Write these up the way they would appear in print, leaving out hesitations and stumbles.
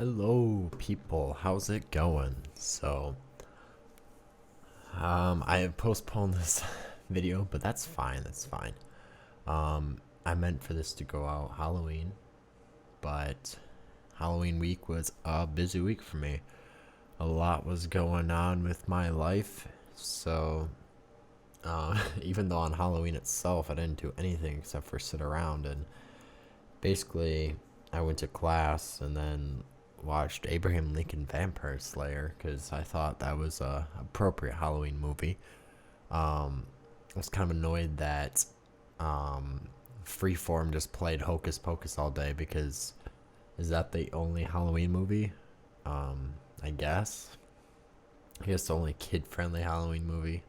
Hello, people. How's it going? I have postponed this video, but that's fine. That's fine. I meant for this to go out Halloween, but Halloween week was a busy week for me. A lot was going on with my life, so even though on Halloween itself I didn't do anything except for sit around and basically I went to class and then watched Abraham Lincoln Vampire Slayer because I thought that was a appropriate Halloween movie. I was kind of annoyed that Freeform just played Hocus Pocus all day because is that the only Halloween movie? I guess. I guess the only kid-friendly Halloween movie.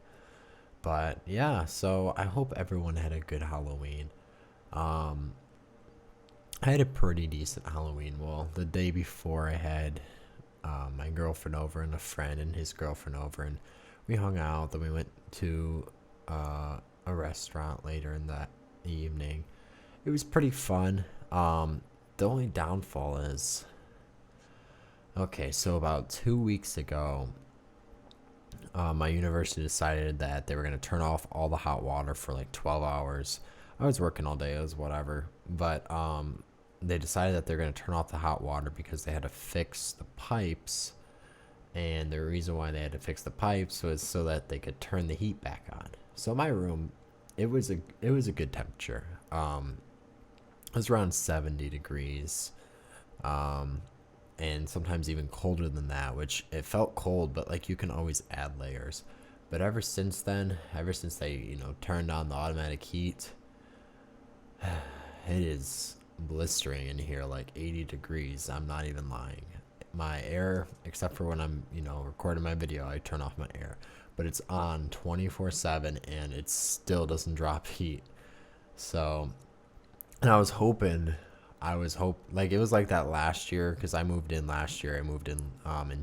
But yeah, so I hope everyone had a good Halloween. Um, I had a pretty decent Halloween. Well, the day before, I had my girlfriend over and a friend and his girlfriend over, and we hung out. Then we went to a restaurant later in that evening. It was pretty fun. The only downfall is okay, so about 2 weeks ago, my university decided that they were going to turn off all the hot water for like 12 hours. I was working all day, it was whatever. But they decided that they're going to turn off the hot water because they had to fix the pipes. And the reason why they had to fix the pipes was so that they could turn the heat back on. So my room, it was a good temperature. It was around 70 degrees. Um, and sometimes even colder than that, which it felt cold, but like you can always add layers. But ever since they, turned on the automatic heat, it is blistering in here like 80 degrees. I'm not even lying. My air, except for when I'm, recording my video, I turn off my air. But it's on 24/7 and it still doesn't drop heat. So, and like it was like that last year because I moved in last year. I moved in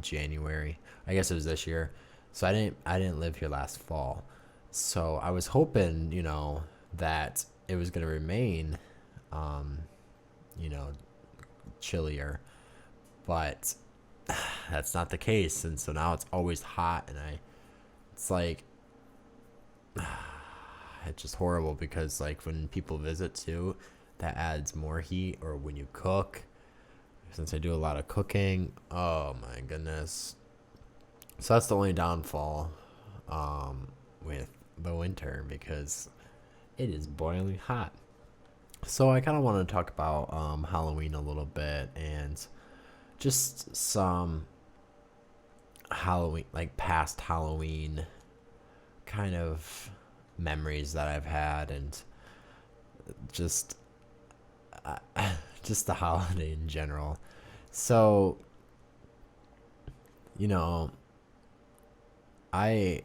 January. I guess it was this year. So I didn't live here last fall. So I was hoping, that it was gonna remain um, you know, chillier, but that's not the case. And so now it's always hot, and it's like it's just horrible because like when people visit too, that adds more heat. Or when you cook, since I do a lot of cooking, oh my goodness. So that's the only downfall with the winter because it is boiling hot. So I kind of want to talk about Halloween a little bit and just some Halloween, like past Halloween kind of memories that I've had, and just uh, just the holiday in general. So, you know, I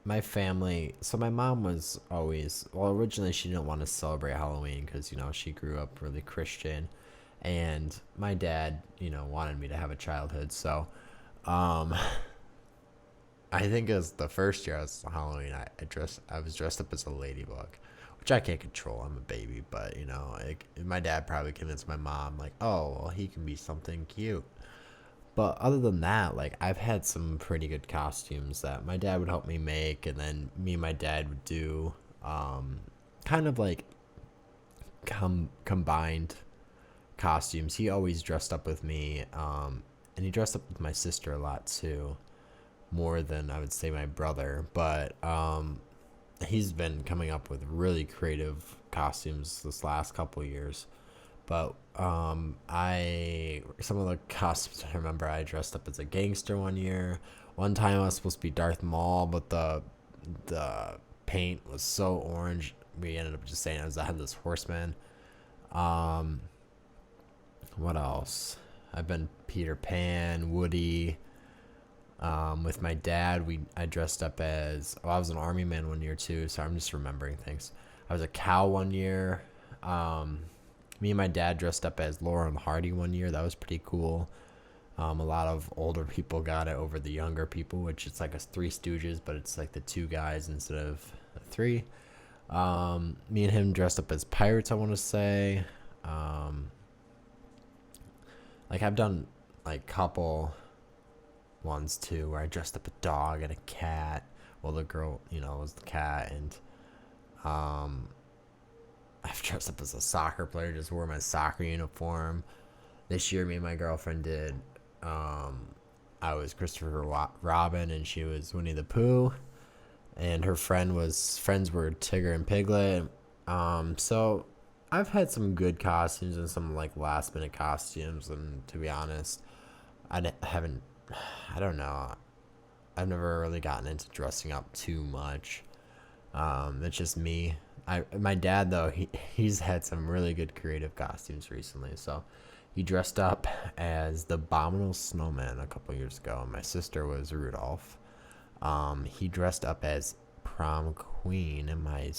my family. So my mom was always well. Originally, she didn't want to celebrate Halloween because she grew up really Christian, and my dad wanted me to have a childhood. So, um, I think it was the first year I was Halloween. I was dressed up as a ladybug, which I can't control. I'm a baby, but like, my dad probably convinced my mom like, oh well, he can be something cute. But other than that, like I've had some pretty good costumes that my dad would help me make, and then me and my dad would do, um, kind of like combined costumes. He always dressed up with me, and he dressed up with my sister a lot too, more than I would say my brother. But he's been coming up with really creative costumes this last couple years. But I some of the costumes I remember, I dressed up as a gangster one year. One time I was supposed to be Darth Maul, but the paint was so orange. We ended up just saying I was a headless horseman. Um, what else? I've been Peter Pan, Woody. With my dad, I dressed up as I was an army man one year too. So I'm just remembering things. I was a cow one year. Um, Me and my dad dressed up as Laurel and Hardy one year. That was pretty cool. A lot of older people got it over the younger people, which it's like a Three Stooges, but it's like the two guys instead of the three. Me and him dressed up as pirates, I want to say. Um, like I've done like couple ones too where I dressed up a dog and a cat. Well, the girl, was the cat, and um, I've dressed up as a soccer player. Just wore my soccer uniform. This year, me and my girlfriend did. Um, I was Christopher Robin, and she was Winnie the Pooh, and her friends were Tigger and Piglet. So I've had some good costumes and some like last minute costumes, and to be honest, haven't. I don't know. I've never really gotten into dressing up too much. It's just me. My dad though he's had some really good creative costumes recently. So he dressed up as the Abominable Snowman a couple years ago. And my sister was Rudolph. He dressed up as Prom Queen, and my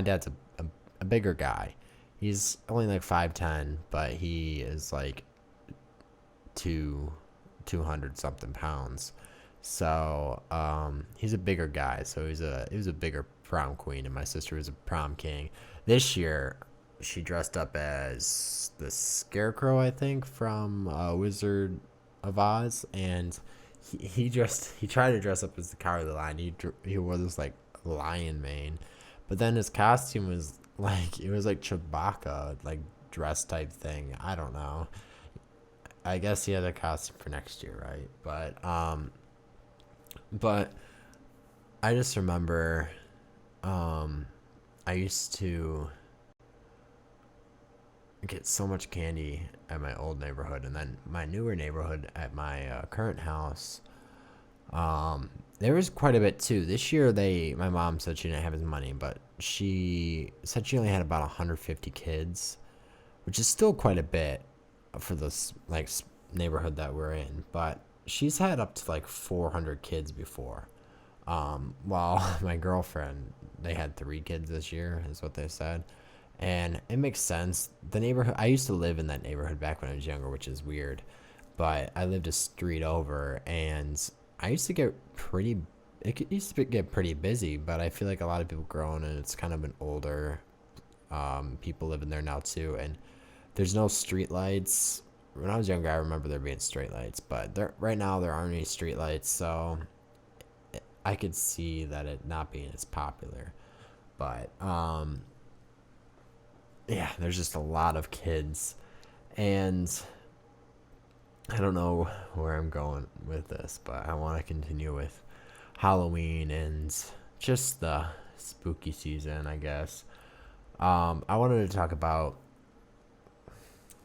dad's a bigger guy. He's only like 5'10", but he is like 200 something pounds. So he's a bigger guy. So he was a bigger prom queen, and my sister was a prom king. This year, she dressed up as the Scarecrow, I think, from Wizard of Oz, and he tried to dress up as the Cowardly Lion. He wore this like lion mane, but then his costume was like it was like Chewbacca like dress type thing. I don't know. I guess he had a costume for next year, right? But I just remember I used to get so much candy at my old neighborhood, and then my newer neighborhood at my current house. There was quite a bit too. This year, my mom said she didn't have as money, but she said she only had about 150 kids, which is still quite a bit for this like neighborhood that we're in. But she's had up to like 400 kids before. While my girlfriend, they had 3 kids this year, is what they said. And it makes sense. The neighborhood, I used to live in that neighborhood back when I was younger, which is weird. But I lived a street over, and I used to get get pretty busy, but I feel like a lot of people growing, and it's kind of an older, people living there now too. And there's no street lights. When I was younger, I remember there being street lights, but right now there aren't any street lights, so I could see that it not being as popular. But yeah, there's just a lot of kids, and I don't know where I'm going with this, but I want to continue with Halloween and just the spooky season, I guess. I wanted to talk about.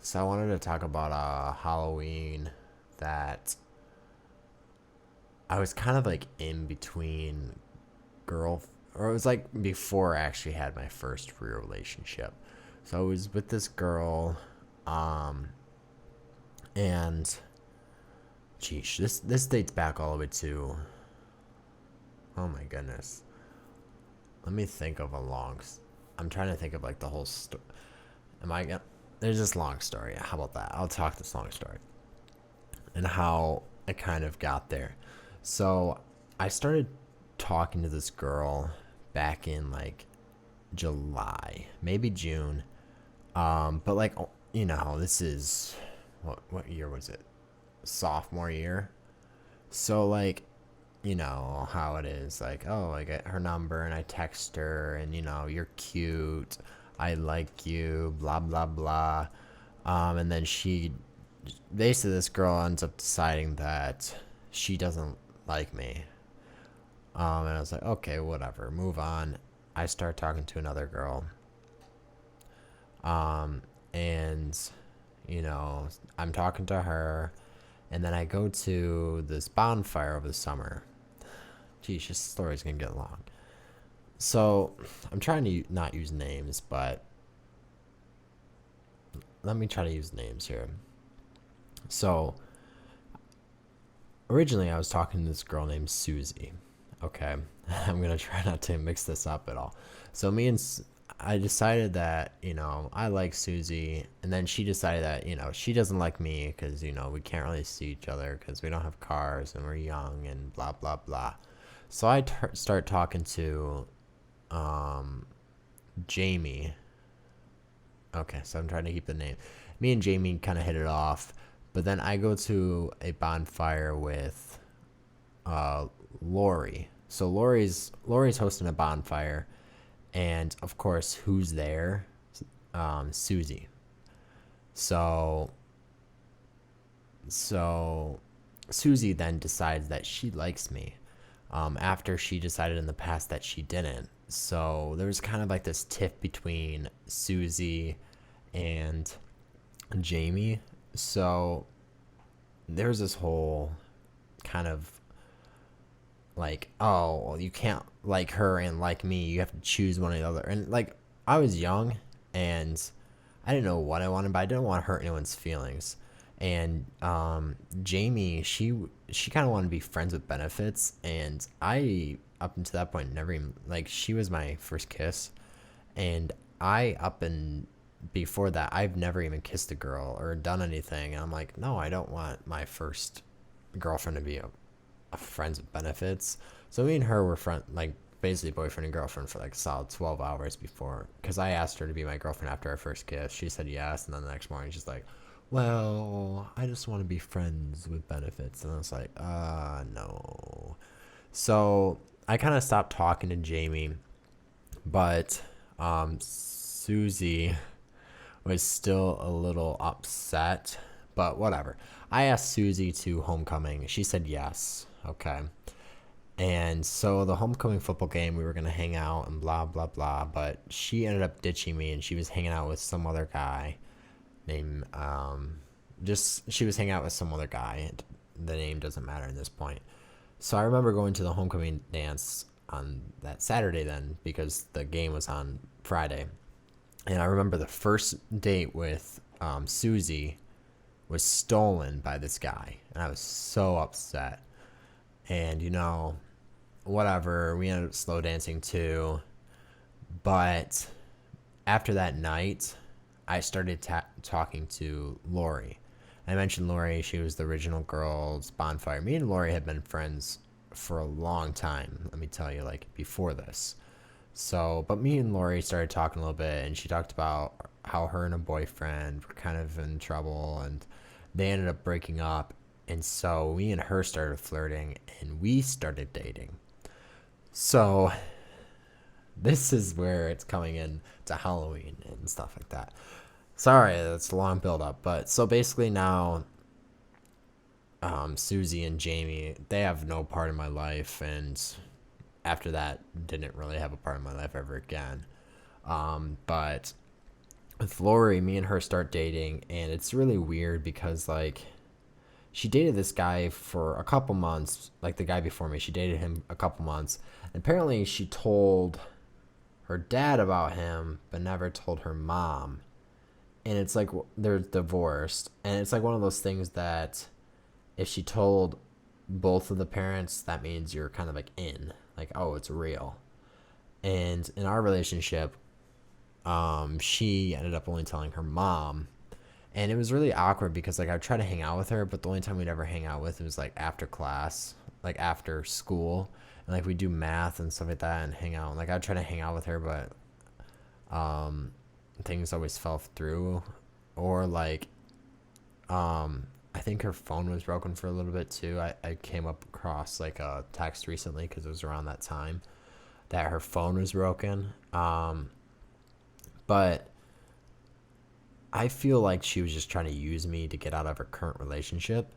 So I wanted to talk about Halloween that I was kind of like in between or it was like before I actually had my first real relationship. So I was with this girl, and geez, this dates back all the way to, oh my goodness. Let me think of I'm trying to think of like the whole story. There's this long story. How about that? I'll talk this long story and how it kind of got there. So I started talking to this girl back in like July, maybe June. But like, this is what year was it? Sophomore year. So like, how it is. Like, oh, I get her number and I text her, and you're cute. I like you. Blah blah blah. And then this girl ends up deciding that she doesn't like me. And I was like, okay, whatever, move on. I start talking to another girl. And I'm talking to her, and then I go to this bonfire over the summer. Geez, this story's gonna get long. So I'm trying to not use names, but let me try to use names here. So originally I was talking to this girl named Susie. Okay, I'm gonna try not to mix this up at all. So I decided that I like Susie, and then she decided that she doesn't like me because we can't really see each other because we don't have cars and we're young and blah blah blah. So I start talking to Jamie. Okay, so I'm trying to keep the name. Me and Jamie kind of hit it off, But then I go to a bonfire with uh, Lori. So Lori's hosting a bonfire, and of course, who's there? Susie. So so Susie then decides that she likes me. After she decided in the past that she didn't. So there was kind of like this tiff between Susie and Jamie. So there's this whole kind of like, oh, well, you can't like her and like me. You have to choose one or the other. And like, I was young and I didn't know what I wanted, but I didn't want to hurt anyone's feelings. And Jamie, she kind of wanted to be friends with benefits, and I up until that point never even like she was my first kiss, and I up and before that I've never even kissed a girl or done anything. And I'm like, no, I don't want my first girlfriend to be a friends with benefits. So me and her were friend like basically boyfriend and girlfriend for like a solid 12 hours before, because I asked her to be my girlfriend after our first kiss. She said yes, and then the next morning she's like, well, I just want to be friends with benefits. And I was like, no. So I kind of stopped talking to Jamie, but Susie was still a little upset, but whatever. I asked Susie to homecoming. She said yes. Okay. And so the homecoming football game, we were going to hang out and blah, blah, blah. But she ended up ditching me, and she was hanging out with some other guy named, she was hanging out with some other guy. The name doesn't matter at this point. So I remember going to the homecoming dance on that Saturday then, because the game was on Friday. And I remember the first date with Susie was stolen by this guy. And I was so upset. And, whatever, we ended up slow dancing too. But after that night, I started talking to Lori. I mentioned Lori. She was the original girls bonfire. Me and Lori had been friends for a long time, let me tell you, like before this. So, but me and Lori started talking a little bit, and she talked about how her and a boyfriend were kind of in trouble, and they ended up breaking up. And so me and her started flirting, and we started dating. So this is where it's coming in to Halloween and stuff like that. Sorry, that's a long build up, but so basically now Susie and Jamie, they have no part in my life, and after that didn't really have a part in my life ever again. But with Lori, me and her start dating, and it's really weird because like she dated this guy for a couple months, like the guy before me. She dated him a couple months. And apparently she told her dad about him, but never told her mom. And it's like they're divorced. And it's like one of those things that if she told both of the parents, that means you're kind of like in. Like, oh, it's real. And in our relationship, she ended up only telling her mom. And it was really awkward because like I tried to hang out with her, but the only time we'd ever hang out with it was like after class, like after school, and like we do math and stuff like that and hang out. Like I'd try to hang out with her, but things always fell through, or like I think her phone was broken for a little bit too. I came up across like a text recently because it was around that time that her phone was broken. But I feel like she was just trying to use me to get out of her current relationship,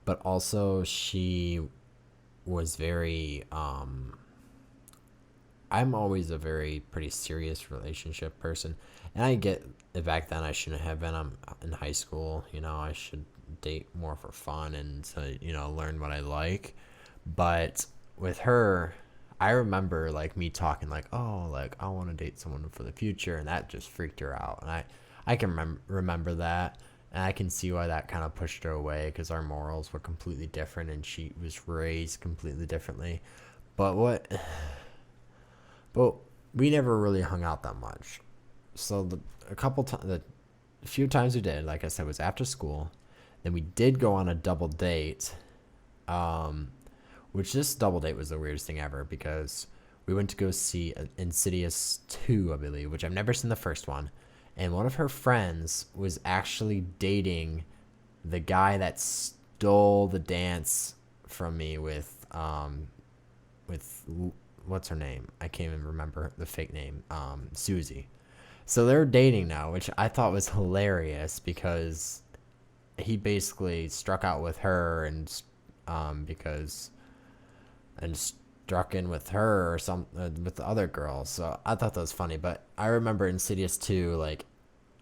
but also she was very I'm always a very pretty serious relationship person, and I get that back then I shouldn't have been. I'm in high school, I should date more for fun and to learn what I like. But with her, I remember like me talking like, oh, like I want to date someone for the future, and that just freaked her out. And I can remember that, and I can see why that kind of pushed her away because our morals were completely different, and she was raised completely differently. But we never really hung out that much. So the few times we did, like I said, was after school. Then we did go on a double date, which this double date was the weirdest thing ever because we went to go see Insidious 2, I believe, which I've never seen the first one. And one of her friends was actually dating the guy that stole the dance from me with what's her name? I can't even remember the fake name. Susie. So they're dating now, which I thought was hilarious because he basically struck out with her and because and struck in with her or some with the other girl. So I thought that was funny. But I remember Insidious 2, like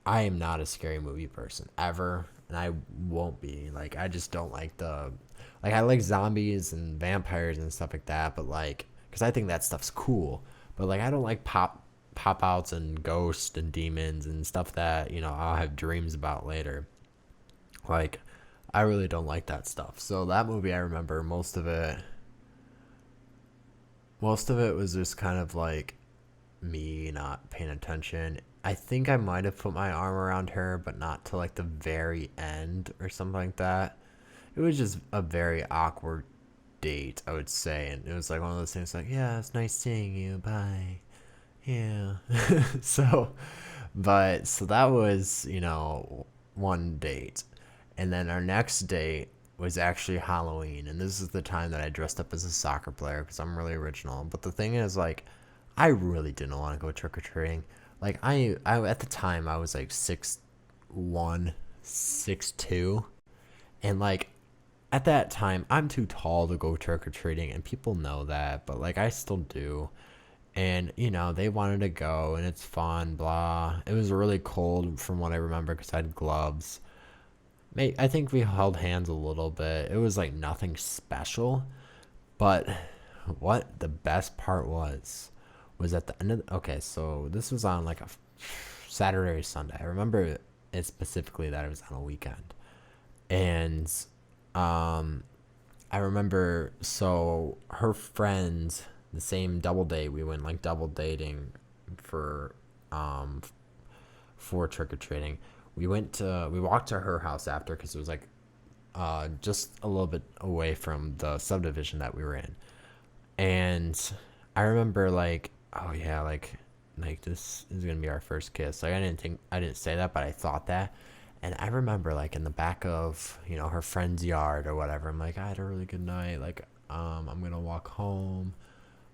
I am not a scary movie person ever, and I won't be. Like I just don't like I like zombies and vampires and stuff like that, but like because I think that stuff's cool. But like I don't like pop outs and ghosts and demons and stuff that I'll have dreams about later. Like I really don't like that stuff. So that movie, I remember most of it was just kind of like me not paying attention. I think I might have put my arm around her, but not till like the very end or something like that. It was just a very awkward date, I would say. And it was like one of those things like, yeah, it's nice seeing you. Bye. Yeah. so, so that was, one date. And then our next date was actually Halloween. And this is the time that I dressed up as a soccer player because I'm really original. But the thing is, like, I really didn't want to go trick or treating. Like, I at the time, I was like 6'1", 6'2". And, like, at that time, I'm too tall to go trick or treating. And people know that. But, like, I still do. And they wanted to go and it's fun, blah. It was really cold from what I remember because I had gloves. I think we held hands a little bit. It was like nothing special, but what the best part was at the end of okay, so this was on like a Saturday or Sunday. I remember it specifically that it was on a weekend. And um I remember, so her friends, the same double date, we went like double dating for um for trick or treating. We walked to her house after because it was like just a little bit away from the subdivision that we were in. And I remember like, oh yeah, like this is gonna be our first kiss. Like I didn't say that, but I thought that. And I remember like in the back of her friend's yard or whatever. I'm like, I had a really good night. Like I'm gonna walk home.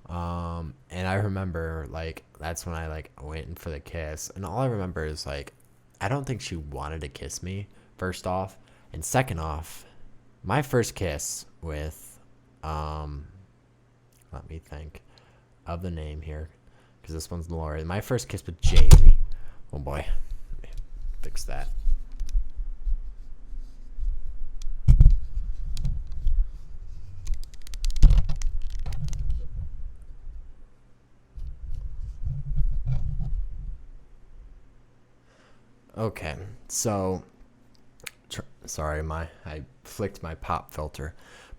And I remember like that's when I like went in for the kiss. And all I remember is like I don't think she wanted to kiss me, first off. And second off, my first kiss with let me think of the name here, because this one's Lori. My first kiss with Jamie. Oh boy. Let me fix that. Okay, so sorry, I flicked my pop filter,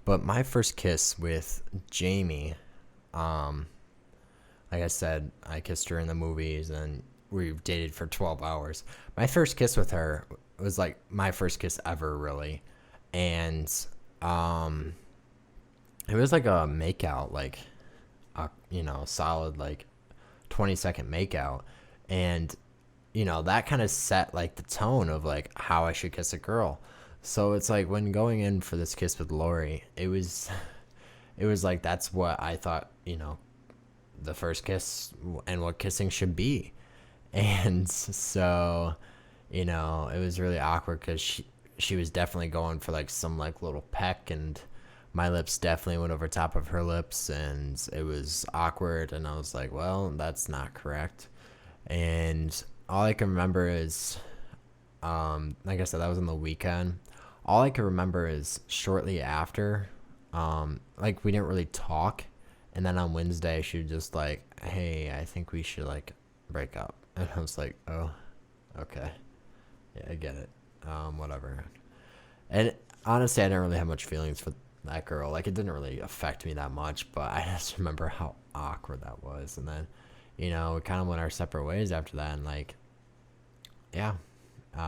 but my first kiss with Jamie, um, like I said, I kissed her in the movies, and we dated for 12 hours. My first kiss with her was like my first kiss ever, really, and um, it was like a makeout, like a solid like 20-second makeout, and that kind of set like the tone of like how I should kiss a girl. So it's like when going in for this kiss with Lori, it was like that's what I thought, the first kiss and what kissing should be. And so, it was really awkward because she was definitely going for like some like little peck, and my lips definitely went over top of her lips, and it was awkward. And I was like, well, that's not correct. And all I can remember is, like I said, that was on the weekend. All I can remember is shortly after, like we didn't really talk, and then on Wednesday she was just like, "Hey, I think we should like break up," and I was like, "Oh, okay, yeah, I get it, whatever." And honestly, I didn't really have much feelings for that girl. Like it didn't really affect me that much, but I just remember how awkward that was, and then we kind of went our separate ways after that. And like, yeah,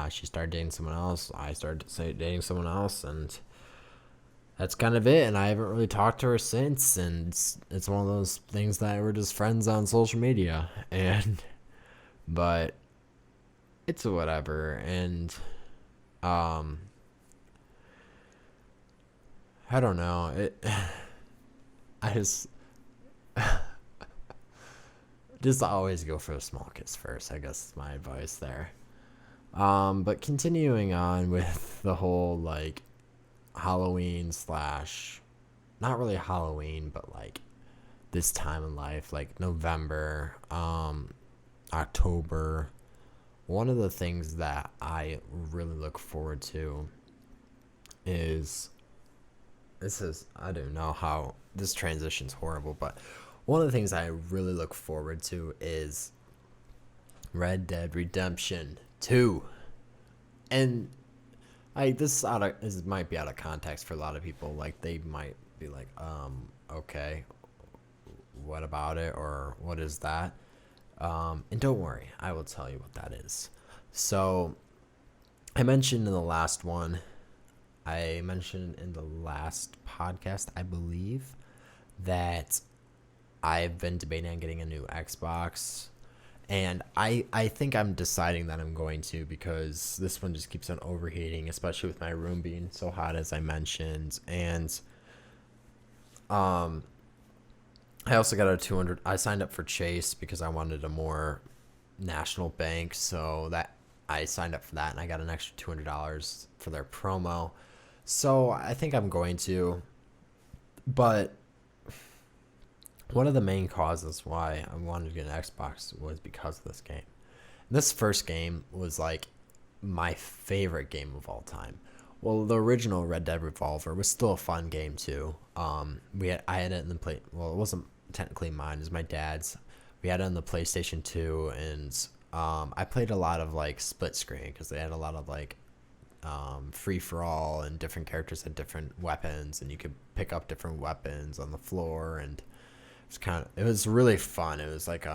she started dating someone else. I started dating someone else, and that's kind of it. And I haven't really talked to her since. And it's one of those things that we're just friends on social media. And but it's whatever. And I don't know. I just always go for the small kiss first. I guess is my advice there. But continuing on with the whole like Halloween slash, not really Halloween, but like this time in life, like November, October. One of the things that I really look forward to is this is, I don't know how this transition's horrible, but one of the things I really look forward to is Red Dead Redemption 2. And this is this might be out of context for a lot of people. Like they might be like, okay, what about it, or what is that? And don't worry, I will tell you what that is. So I mentioned in the last one, I mentioned in the last podcast, I believe, that I've been debating on getting a new Xbox. And I think I'm deciding that I'm going to, because this one just keeps on overheating, especially with my room being so hot, as I mentioned. And I also got a 200. I signed up for Chase because I wanted a more national bank, so that I signed up for that, and I got an extra $200 for their promo. So I think I'm going to, but one of the main causes why I wanted to get an Xbox was because of this game. This first game was like my favorite game of all time. Well, the original Red Dead Revolver was still a fun game too. I had it in the play. Well, it wasn't technically mine; it was my dad's. We had it on the PlayStation 2, and I played a lot of like split screen because they had a lot of like free for all, and different characters had different weapons, and you could pick up different weapons on the floor, and it was really fun. It was like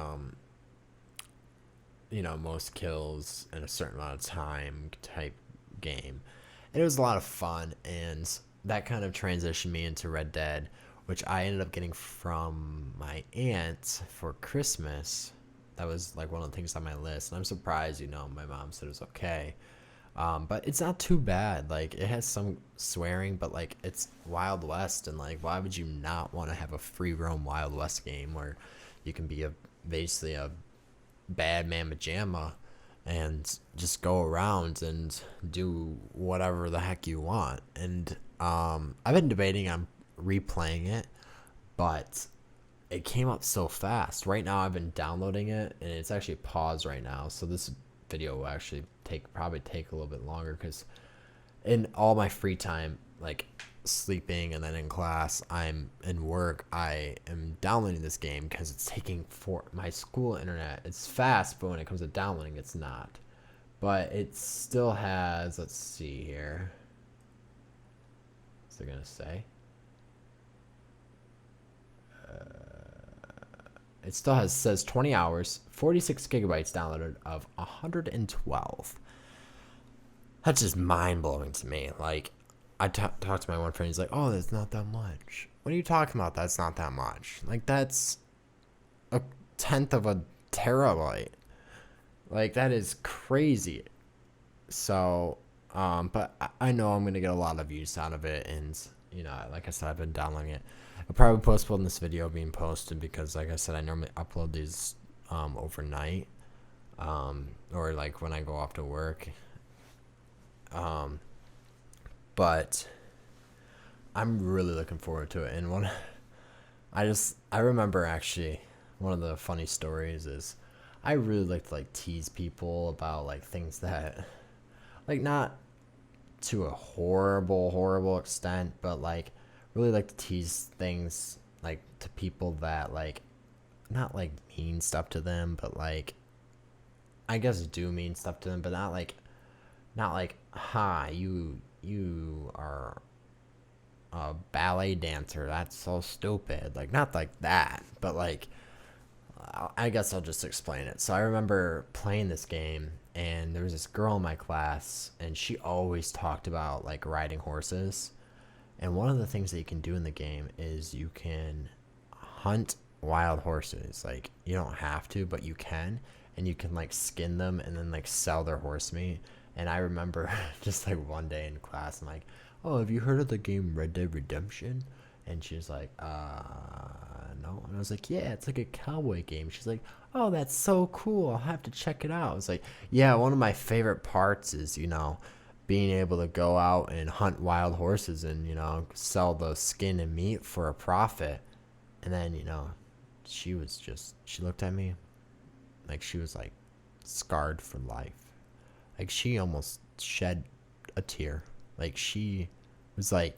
most kills in a certain amount of time type game. And it was a lot of fun, and that kind of transitioned me into Red Dead, which I ended up getting from my aunt for Christmas. That was like one of the things on my list, and I'm surprised, my mom said it was okay. But it's not too bad. Like, it has some swearing, but like it's Wild West, and like why would you not want to have a free roam Wild West game where you can be basically a bad man pajama and just go around and do whatever the heck you want. And I've been debating on replaying it, but it came up so fast. Right now I've been downloading it, and it's actually paused right now, so this video will actually probably take a little bit longer, because in all my free time, like sleeping and then in class, I'm in work, I am downloading this game because it's taking for my school internet. It's fast, but when it comes to downloading, it's not. But it still has, let's see here, what's it gonna say? It still says 20 hours, 46 gigabytes downloaded of 112. That's just mind blowing to me. Like, I talked to my one friend. He's like, "Oh, that's not that much." What are you talking about? That's not that much. Like, that's a tenth of a terabyte. Like, that is crazy. So, but I know I'm gonna get a lot of use out of it, and like I said, I've been downloading it. I'll probably postpone this video being posted because, like I said, I normally upload these overnight, or like when I go off to work. But I'm really looking forward to it. And I remember actually one of the funny stories is I really like to like tease people about like things that, like, not to a horrible extent, but like really like to tease things like to people that like not like mean stuff to them, but like I guess do mean stuff to them, but not like ha, you are a ballet dancer, that's so stupid. Like, not like that, but like I guess I'll just explain it. So I remember playing this game, and there was this girl in my class, and she always talked about like riding horses. And one of the things that you can do in the game is you can hunt wild horses. Like, you don't have to, but you can. And you can like skin them and then like sell their horse meat. And I remember just like one day in class, I'm like, "Oh, have you heard of the game Red Dead Redemption?" And she's like, no. And I was like, "Yeah, it's like a cowboy game." She's like, "Oh, that's so cool. I'll have to check it out." I was like, "Yeah, one of my favorite parts is, being able to go out and hunt wild horses and, sell the skin and meat for a profit." And then, she looked at me like she was like scarred for life. Like she almost shed a tear. Like she was like,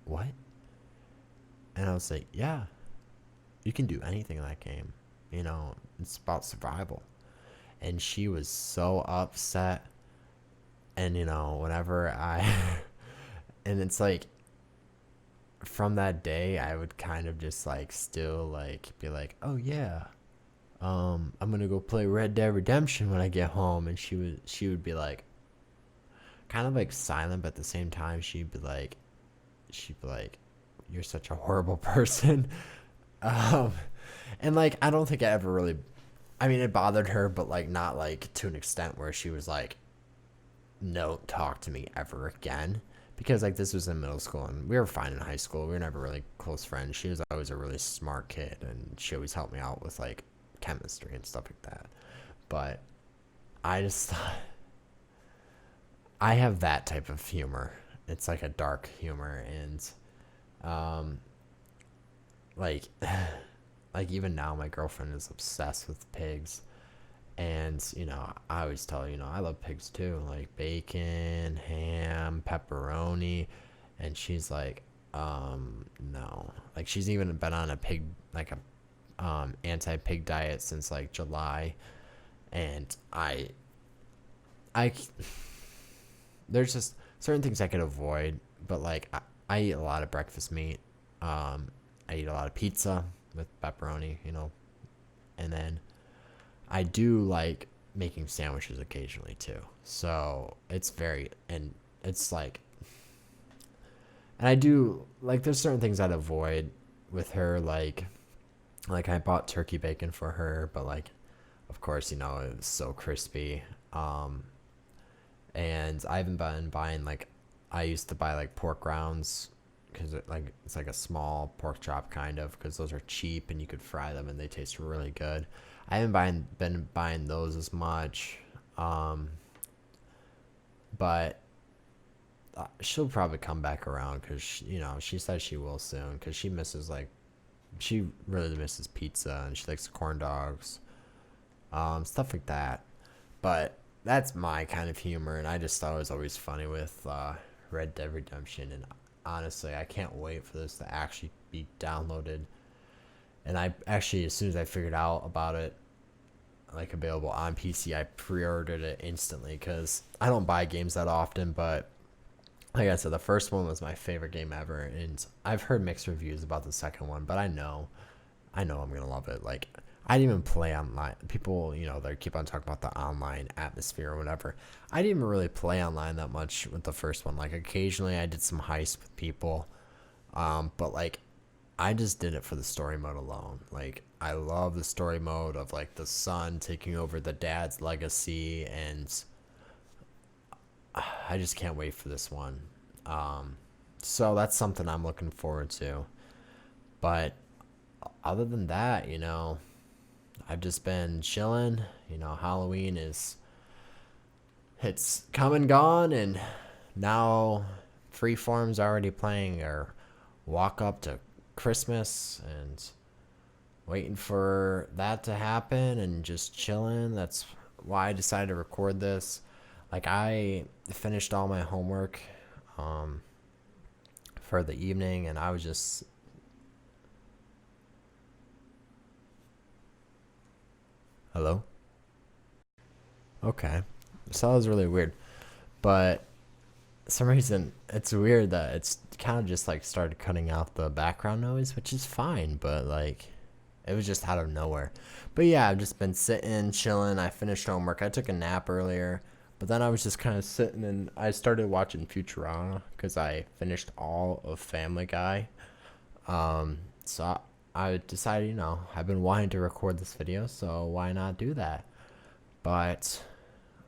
"What?" And I was like, "Yeah, you can do anything in that game. It's about survival." And she was so upset. And, whenever I, and it's like, from that day, I would kind of just like still like be like, "Oh, yeah, I'm gonna go play Red Dead Redemption when I get home." And she would be like, kind of like silent, but at the same time, she'd be like, "You're such a horrible person." Um, and like, I don't think I ever really, I mean, it bothered her, but like, not like to an extent where she was like, "No, talk to me ever again." Because like, this was in middle school and we were fine in high school. We were never really close friends. She was always a really smart kid and she always helped me out with like chemistry and stuff like that. But I just I have that type of humor. It's like a dark humor, and um like like even now my girlfriend is obsessed with pigs. And I always tell her, I love pigs too, like bacon, ham, pepperoni. And she's like, no. Like she's even been on a pig, like a anti-pig diet since like July. And I there's just certain things I could avoid, but like I eat a lot of breakfast meat. I eat a lot of pizza with pepperoni, and then I do like making sandwiches occasionally too. So it's very, and it's like, and I do like, there's certain things I'd avoid with her, like I bought turkey bacon for her, but like, of course, it was so crispy. Um, and I haven't been buying like, I used to buy like pork rounds because it's like a small pork chop kind of, because those are cheap and you could fry them and they taste really good. I haven't been buying those as much, um, but she'll probably come back around because she says she will soon because she really misses pizza and she likes corn dogs, stuff like that. But that's my kind of humor, and I just thought it was always funny with Red Dead Redemption. And honestly, I can't wait for this to actually be downloaded. And I actually, as soon as I figured out about it, like available on PC, I pre-ordered it instantly because I don't buy games that often. But like I said, the first one was my favorite game ever, and I've heard mixed reviews about the second one, but I know I'm gonna love it. Like I didn't even play online. People, they keep on talking about the online atmosphere or whatever. I didn't even really play online that much with the first one. Like occasionally, I did some heists with people, but like I just did it for the story mode alone. Like I love the story mode of like the son taking over the dad's legacy, and I just can't wait for this one. So that's something I'm looking forward to. But other than that, I've just been chilling. Halloween is it's come and gone, and now Freeform's already playing or Walk Up to Christmas, and waiting for that to happen and just chilling. That's why I decided to record this. Like I finished all my homework um, for the evening, and I was just hello. Okay, so that was really weird, but for some reason it's weird that it's kind of just like started cutting out the background noise, which is fine, but like it was just out of nowhere. But yeah, I've just been sitting, chilling. I finished homework. I took a nap earlier, but then I was just kind of sitting and I started watching Futurama because I finished all of Family Guy. So I decided, I've been wanting to record this video, so why not do that? But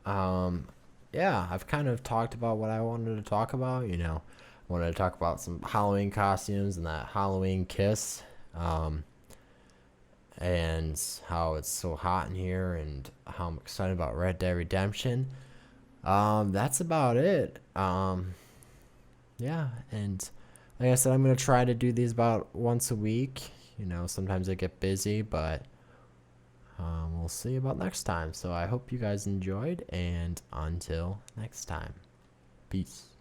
um, yeah, I've kind of talked about what I wanted to talk about. I wanted to talk about some Halloween costumes and that Halloween kiss, um, and how it's so hot in here, and how I'm excited about Red Dead Redemption. That's about it. Yeah, and like I said, I'm gonna try to do these about once a week. Sometimes I get busy, but we'll see about next time. So I hope you guys enjoyed, and until next time, peace.